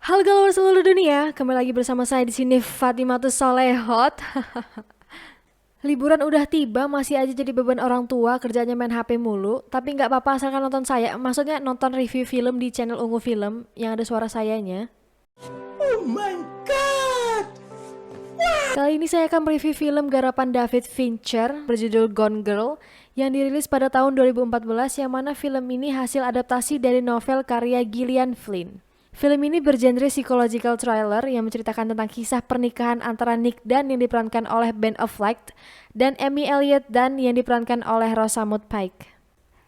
Halo gaulers seluruh dunia, kembali lagi bersama saya di sini Fatimatus Solehot. Liburan udah tiba, masih aja jadi beban orang tua kerjanya main HP mulu. Tapi nggak apa-apa asalkan nonton saya, maksudnya nonton review film di channel Ungu Film yang ada suara sayanya. Oh my god! Kali ini saya akan mereview film garapan David Fincher berjudul Gone Girl yang dirilis pada tahun 2014, yang mana film ini hasil adaptasi dari novel karya Gillian Flynn. Film ini bergenre psychological thriller yang menceritakan tentang kisah pernikahan antara Nick Dunn yang diperankan oleh Ben Affleck dan Amy Elliott Dunn yang diperankan oleh Rosamund Pike.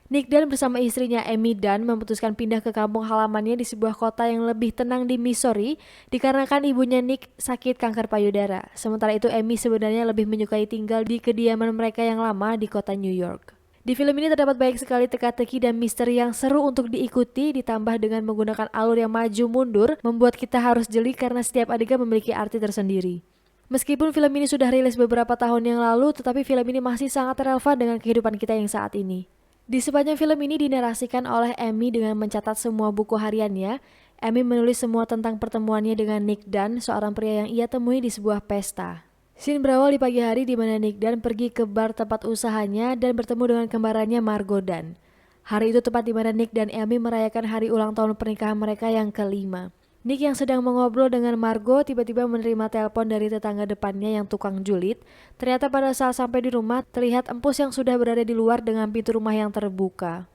Nick Dunn bersama istrinya Amy Dunn memutuskan pindah ke kampung halamannya di sebuah kota yang lebih tenang di Missouri dikarenakan ibunya Nick sakit kanker payudara. Sementara itu Amy sebenarnya lebih menyukai tinggal di kediaman mereka yang lama di kota New York. Di film ini terdapat banyak sekali teka-teki dan misteri yang seru untuk diikuti, ditambah dengan menggunakan alur yang maju mundur membuat kita harus jeli karena setiap adegan memiliki arti tersendiri. Meskipun film ini sudah rilis beberapa tahun yang lalu, tetapi film ini masih sangat relevan dengan kehidupan kita yang saat ini. Di sepanjang film ini dinarasikan oleh Amy dengan mencatat semua buku hariannya. Amy menulis semua tentang pertemuannya dengan Nick Dunn, seorang pria yang ia temui di sebuah pesta. Scene berawal di pagi hari di mana Nick Dunn pergi ke bar tempat usahanya dan bertemu dengan kembarannya Margot Dunn. Hari itu tepat di mana Nick dan Amy merayakan hari ulang tahun pernikahan mereka yang kelima. Nick yang sedang mengobrol dengan Margot tiba-tiba menerima telepon dari tetangga depannya yang tukang julid. Ternyata pada saat sampai di rumah, terlihat empus yang sudah berada di luar dengan pintu rumah yang terbuka.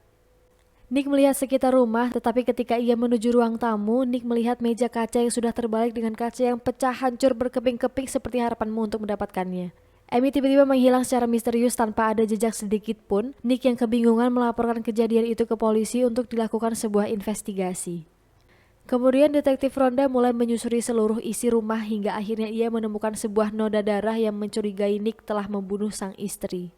Nick melihat sekitar rumah, tetapi ketika ia menuju ruang tamu, Nick melihat meja kaca yang sudah terbalik dengan kaca yang pecah hancur berkeping-keping seperti harapanmu untuk mendapatkannya. Amy tiba-tiba menghilang secara misterius tanpa ada jejak sedikit pun. Nick yang kebingungan melaporkan kejadian itu ke polisi untuk dilakukan sebuah investigasi. Kemudian detektif Ronda mulai menyusuri seluruh isi rumah hingga akhirnya ia menemukan sebuah noda darah yang mencurigai Nick telah membunuh sang istri.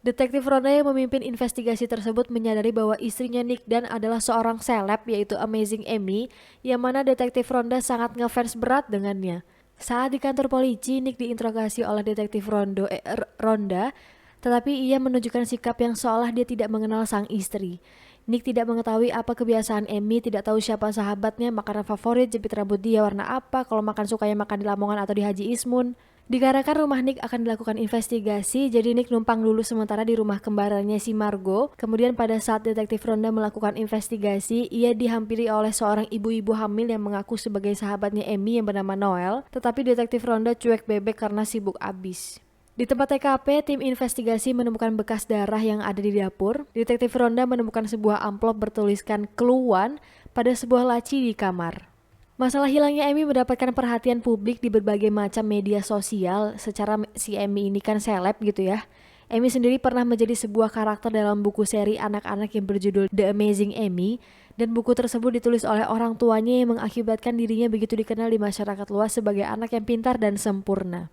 Detektif Ronda yang memimpin investigasi tersebut menyadari bahwa istrinya Nick Dunn adalah seorang seleb yaitu Amazing Amy, yang mana detektif Ronda sangat ngefans berat dengannya. Saat di kantor polisi, Nick diinterogasi oleh detektif Ronda, tetapi ia menunjukkan sikap yang seolah dia tidak mengenal sang istri. Nick tidak mengetahui apa kebiasaan Amy, tidak tahu siapa sahabatnya, makanan favorit, jepit rambut dia warna apa, kalau makan sukanya makan di Lamongan atau di Haji Ismun. Dikarenakan rumah Nick akan dilakukan investigasi, jadi Nick numpang dulu sementara di rumah kembarannya si Margot. Kemudian pada saat detektif Ronda melakukan investigasi, ia dihampiri oleh seorang ibu-ibu hamil yang mengaku sebagai sahabatnya Amy yang bernama Noel, tetapi detektif Ronda cuek bebek karena sibuk abis. Di tempat TKP, tim investigasi menemukan bekas darah yang ada di dapur. Detektif Ronda menemukan sebuah amplop bertuliskan "Keluhan" pada sebuah laci di kamar. Masalah hilangnya Amy mendapatkan perhatian publik di berbagai macam media sosial. Secara si Amy ini kan seleb gitu ya. Amy sendiri pernah menjadi sebuah karakter dalam buku seri anak-anak yang berjudul The Amazing Amy, dan buku tersebut ditulis oleh orang tuanya yang mengakibatkan dirinya begitu dikenal di masyarakat luas sebagai anak yang pintar dan sempurna.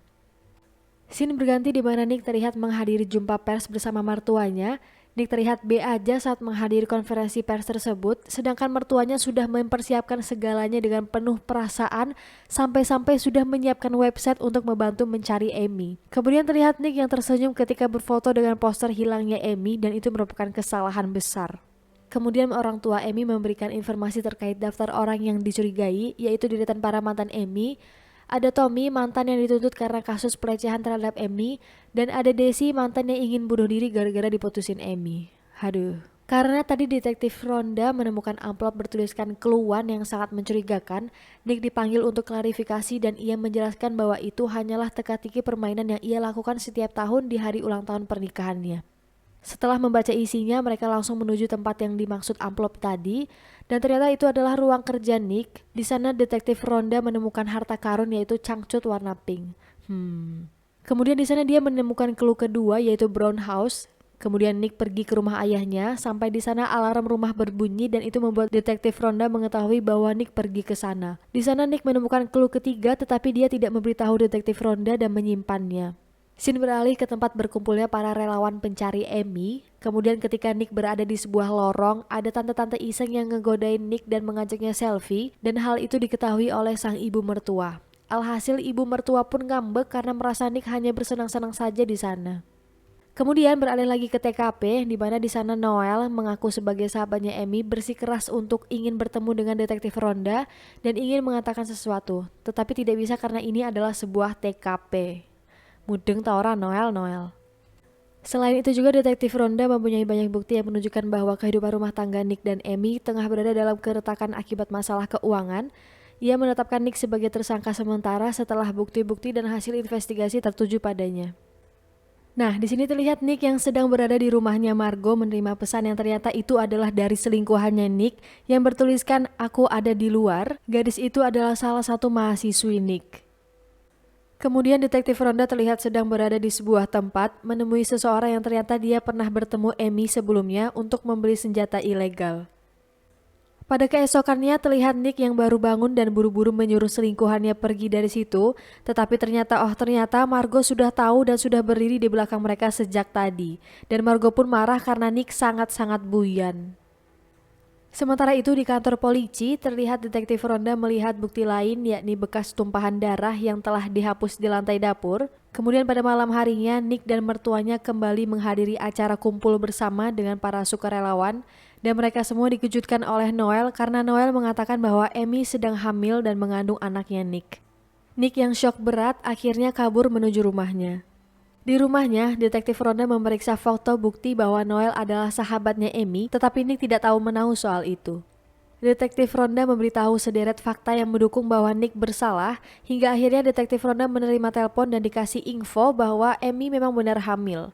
Scene berganti di mana Nick terlihat menghadiri jumpa pers bersama mertuanya. Nick terlihat B aja saat menghadiri konferensi pers tersebut, sedangkan mertuanya sudah mempersiapkan segalanya dengan penuh perasaan, sampai-sampai sudah menyiapkan website untuk membantu mencari Amy. Kemudian terlihat Nick yang tersenyum ketika berfoto dengan poster hilangnya Amy, dan itu merupakan kesalahan besar. Kemudian orang tua Amy memberikan informasi terkait daftar orang yang dicurigai, yaitu deretan para mantan Amy. Ada Tommy, mantan yang dituntut karena kasus pelecehan terhadap Amy, dan ada Desi, mantan yang ingin bunuh diri gara-gara diputusin Amy. Haduh. Karena tadi detektif Ronda menemukan amplop bertuliskan "Keluhan" yang sangat mencurigakan, Nick dipanggil untuk klarifikasi dan ia menjelaskan bahwa itu hanyalah teka-teki permainan yang ia lakukan setiap tahun di hari ulang tahun pernikahannya. Setelah membaca isinya, mereka langsung menuju tempat yang dimaksud amplop tadi, dan ternyata itu adalah ruang kerja Nick. Di sana detektif Ronda menemukan harta karun yaitu cangcut warna pink. Kemudian di sana dia menemukan clue kedua yaitu brown house. Kemudian Nick pergi ke rumah ayahnya. Sampai di sana alarm rumah berbunyi dan itu membuat detektif Ronda mengetahui bahwa Nick pergi ke sana. Di sana Nick menemukan clue ketiga, tetapi dia tidak memberitahu detektif Ronda dan menyimpannya. Scene beralih ke tempat berkumpulnya para relawan pencari Amy. Kemudian ketika Nick berada di sebuah lorong, ada tante-tante iseng yang ngegodain Nick dan mengajaknya selfie, dan hal itu diketahui oleh sang ibu mertua. Alhasil ibu mertua pun ngambek karena merasa Nick hanya bersenang-senang saja di sana. Kemudian beralih lagi ke TKP, di mana di sana Noel mengaku sebagai sahabatnya Amy bersikeras untuk ingin bertemu dengan detektif Ronda dan ingin mengatakan sesuatu, tetapi tidak bisa karena ini adalah sebuah TKP. Mudeng tau ora Noel. Selain itu juga detektif Ronda mempunyai banyak bukti yang menunjukkan bahwa kehidupan rumah tangga Nick dan Amy tengah berada dalam keretakan akibat masalah keuangan. Ia menetapkan Nick sebagai tersangka sementara setelah bukti-bukti dan hasil investigasi tertuju padanya. Nah, di sini terlihat Nick yang sedang berada di rumahnya Margo menerima pesan yang ternyata itu adalah dari selingkuhannya Nick yang bertuliskan "Aku ada di luar". Gadis itu adalah salah satu mahasiswi Nick. Kemudian detektif Ronda terlihat sedang berada di sebuah tempat menemui seseorang yang ternyata dia pernah bertemu Amy sebelumnya untuk membeli senjata ilegal. Pada keesokannya terlihat Nick yang baru bangun dan buru-buru menyuruh selingkuhannya pergi dari situ, tetapi ternyata Margo sudah tahu dan sudah berdiri di belakang mereka sejak tadi, dan Margo pun marah karena Nick sangat-sangat buyan. Sementara itu di kantor polisi terlihat detektif Ronda melihat bukti lain yakni bekas tumpahan darah yang telah dihapus di lantai dapur. Kemudian pada malam harinya Nick dan mertuanya kembali menghadiri acara kumpul bersama dengan para sukarelawan dan mereka semua dikejutkan oleh Noel karena Noel mengatakan bahwa Amy sedang hamil dan mengandung anaknya Nick. Nick yang syok berat akhirnya kabur menuju rumahnya. Di rumahnya, detektif Ronda memeriksa foto bukti bahwa Noel adalah sahabatnya Amy, tetapi Nick tidak tahu menahu soal itu. Detektif Ronda memberitahu sederet fakta yang mendukung bahwa Nick bersalah, hingga akhirnya detektif Ronda menerima telepon dan dikasih info bahwa Amy memang benar hamil.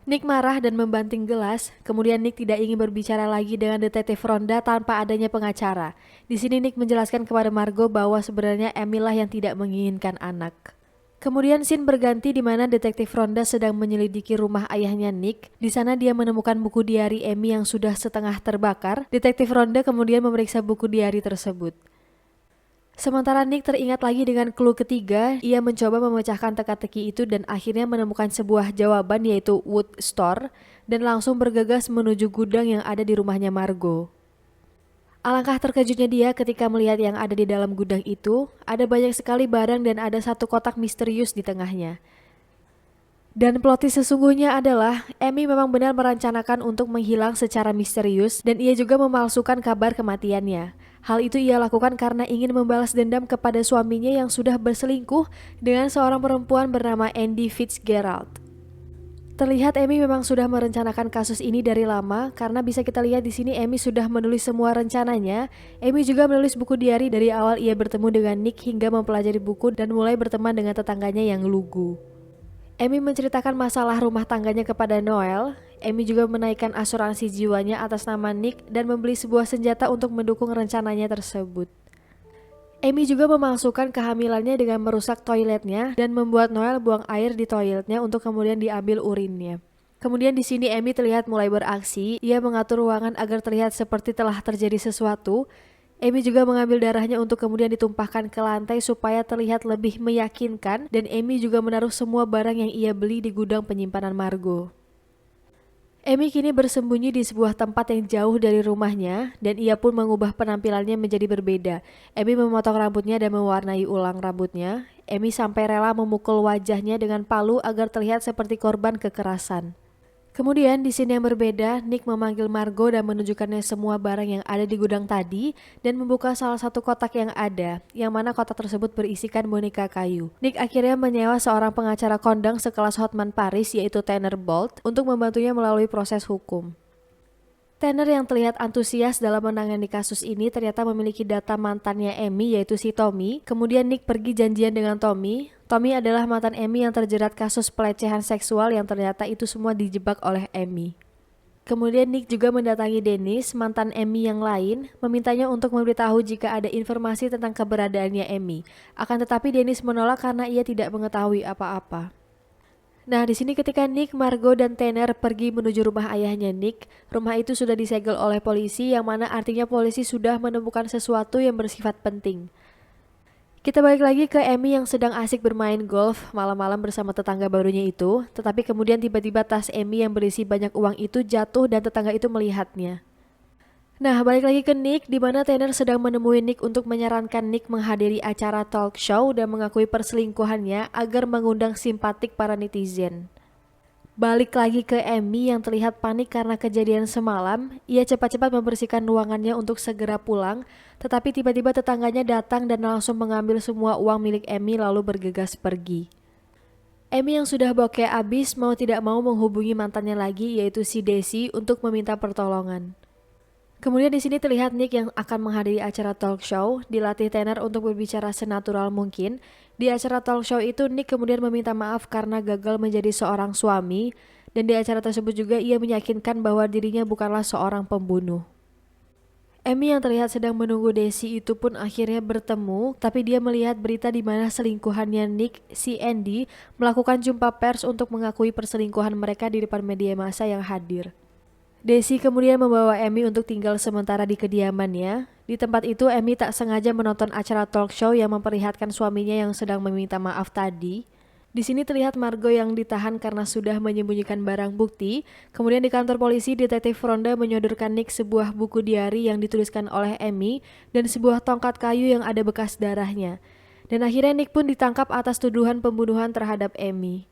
Nick marah dan membanting gelas, kemudian Nick tidak ingin berbicara lagi dengan detektif Ronda tanpa adanya pengacara. Di sini Nick menjelaskan kepada Margo bahwa sebenarnya Amy lah yang tidak menginginkan anak. Kemudian scene berganti di mana detektif Ronda sedang menyelidiki rumah ayahnya Nick. Di sana dia menemukan buku diari Amy yang sudah setengah terbakar. Detektif Ronda kemudian memeriksa buku diari tersebut. Sementara Nick teringat lagi dengan clue ketiga, ia mencoba memecahkan teka-teki itu dan akhirnya menemukan sebuah jawaban yaitu Wood Store dan langsung bergegas menuju gudang yang ada di rumahnya Margo. Alangkah terkejutnya dia ketika melihat yang ada di dalam gudang itu, ada banyak sekali barang dan ada satu kotak misterius di tengahnya. Dan plot twist sesungguhnya adalah Amy memang benar merencanakan untuk menghilang secara misterius dan ia juga memalsukan kabar kematiannya. Hal itu ia lakukan karena ingin membalas dendam kepada suaminya yang sudah berselingkuh dengan seorang perempuan bernama Andy Fitzgerald. Terlihat Amy memang sudah merencanakan kasus ini dari lama karena bisa kita lihat di sini Amy sudah menulis semua rencananya. Amy juga menulis buku diari dari awal ia bertemu dengan Nick hingga mempelajari buku dan mulai berteman dengan tetangganya yang lugu. Amy menceritakan masalah rumah tangganya kepada Noel. Amy juga menaikkan asuransi jiwanya atas nama Nick dan membeli sebuah senjata untuk mendukung rencananya tersebut. Amy juga memalsukan kehamilannya dengan merusak toiletnya dan membuat Noel buang air di toiletnya untuk kemudian diambil urinnya. Kemudian di sini Amy terlihat mulai beraksi, ia mengatur ruangan agar terlihat seperti telah terjadi sesuatu. Amy juga mengambil darahnya untuk kemudian ditumpahkan ke lantai supaya terlihat lebih meyakinkan dan Amy juga menaruh semua barang yang ia beli di gudang penyimpanan Margo. Amy kini bersembunyi di sebuah tempat yang jauh dari rumahnya dan ia pun mengubah penampilannya menjadi berbeda. Amy memotong rambutnya dan mewarnai ulang rambutnya. Amy sampai rela memukul wajahnya dengan palu agar terlihat seperti korban kekerasan. Kemudian di sini yang berbeda, Nick memanggil Margo dan menunjukkannya semua barang yang ada di gudang tadi dan membuka salah satu kotak yang ada, yang mana kotak tersebut berisikan boneka kayu. Nick akhirnya menyewa seorang pengacara kondang sekelas Hotman Paris yaitu Tanner Bolt untuk membantunya melalui proses hukum. Tanner yang terlihat antusias dalam menangani kasus ini ternyata memiliki data mantannya Amy yaitu si Tommy. Kemudian Nick pergi janjian dengan Tommy. Tommy adalah mantan Amy yang terjerat kasus pelecehan seksual yang ternyata itu semua dijebak oleh Amy. Kemudian Nick juga mendatangi Dennis, mantan Amy yang lain, memintanya untuk memberitahu jika ada informasi tentang keberadaannya Amy. Akan tetapi Dennis menolak karena ia tidak mengetahui apa-apa. Nah, di sini ketika Nick, Margo, dan Tanner pergi menuju rumah ayahnya Nick, rumah itu sudah disegel oleh polisi yang mana artinya polisi sudah menemukan sesuatu yang bersifat penting. Kita balik lagi ke Amy yang sedang asik bermain golf malam-malam bersama tetangga barunya itu, tetapi kemudian tiba-tiba tas Amy yang berisi banyak uang itu jatuh dan tetangga itu melihatnya. Nah, balik lagi ke Nick, di mana Tanner sedang menemui Nick untuk menyarankan Nick menghadiri acara talk show dan mengakui perselingkuhannya agar mengundang simpatik para netizen. Balik lagi ke Amy yang terlihat panik karena kejadian semalam, ia cepat-cepat membersihkan ruangannya untuk segera pulang, tetapi tiba-tiba tetangganya datang dan langsung mengambil semua uang milik Amy lalu bergegas pergi. Amy yang sudah bokeh abis mau tidak mau menghubungi mantannya lagi yaitu si Desi untuk meminta pertolongan. Kemudian di sini terlihat Nick yang akan menghadiri acara talk show, dilatih tenor untuk berbicara senatural mungkin. Di acara talk show itu Nick kemudian meminta maaf karena gagal menjadi seorang suami, dan di acara tersebut juga ia meyakinkan bahwa dirinya bukanlah seorang pembunuh. Amy yang terlihat sedang menunggu Desi itu pun akhirnya bertemu, tapi dia melihat berita di mana selingkuhannya Nick, si Andy, melakukan jumpa pers untuk mengakui perselingkuhan mereka di depan media massa yang hadir. Desi kemudian membawa Amy untuk tinggal sementara di kediamannya. Di tempat itu, Amy tak sengaja menonton acara talk show yang memperlihatkan suaminya yang sedang meminta maaf tadi. Di sini terlihat Margot yang ditahan karena sudah menyembunyikan barang bukti. Kemudian di kantor polisi, detektif Ronda menyodorkan Nick sebuah buku diari yang dituliskan oleh Amy dan sebuah tongkat kayu yang ada bekas darahnya. Dan akhirnya Nick pun ditangkap atas tuduhan pembunuhan terhadap Amy.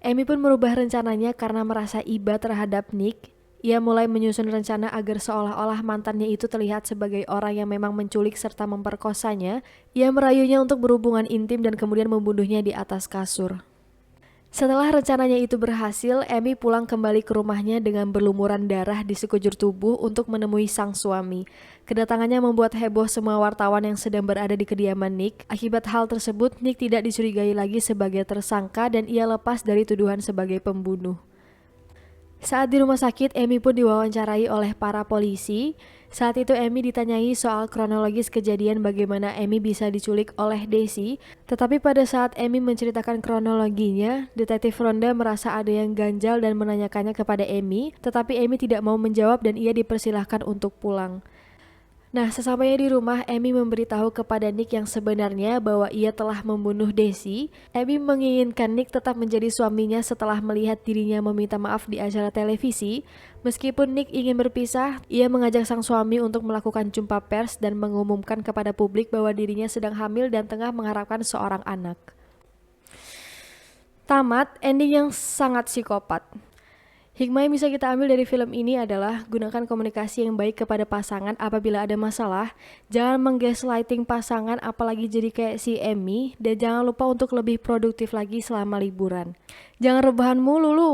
Amy pun merubah rencananya karena merasa iba terhadap Nick. Ia mulai menyusun rencana agar seolah-olah mantannya itu terlihat sebagai orang yang memang menculik serta memperkosanya. Ia merayunya untuk berhubungan intim dan kemudian membunuhnya di atas kasur. Setelah rencananya itu berhasil, Amy pulang kembali ke rumahnya dengan berlumuran darah di sekujur tubuh untuk menemui sang suami. Kedatangannya membuat heboh semua wartawan yang sedang berada di kediaman Nick. Akibat hal tersebut, Nick tidak dicurigai lagi sebagai tersangka dan ia lepas dari tuduhan sebagai pembunuh. Saat di rumah sakit, Amy pun diwawancarai oleh para polisi. Saat itu Amy ditanyai soal kronologis kejadian bagaimana Amy bisa diculik oleh Desi. Tetapi pada saat Amy menceritakan kronologinya, detektif Ronda merasa ada yang ganjal dan menanyakannya kepada Amy. Tetapi Amy tidak mau menjawab dan ia dipersilahkan untuk pulang. Nah, sesampainya di rumah, Amy memberitahu kepada Nick yang sebenarnya bahwa ia telah membunuh Desi. Amy menginginkan Nick tetap menjadi suaminya setelah melihat dirinya meminta maaf di acara televisi. Meskipun Nick ingin berpisah, ia mengajak sang suami untuk melakukan jumpa pers dan mengumumkan kepada publik bahwa dirinya sedang hamil dan tengah mengharapkan seorang anak. Tamat, ending yang sangat psikopat. Hikmah yang bisa kita ambil dari film ini adalah gunakan komunikasi yang baik kepada pasangan apabila ada masalah. Jangan menggaslighting pasangan apalagi jadi kayak si Amy. Dan jangan lupa untuk lebih produktif lagi selama liburan. Jangan rebahan mulu lu.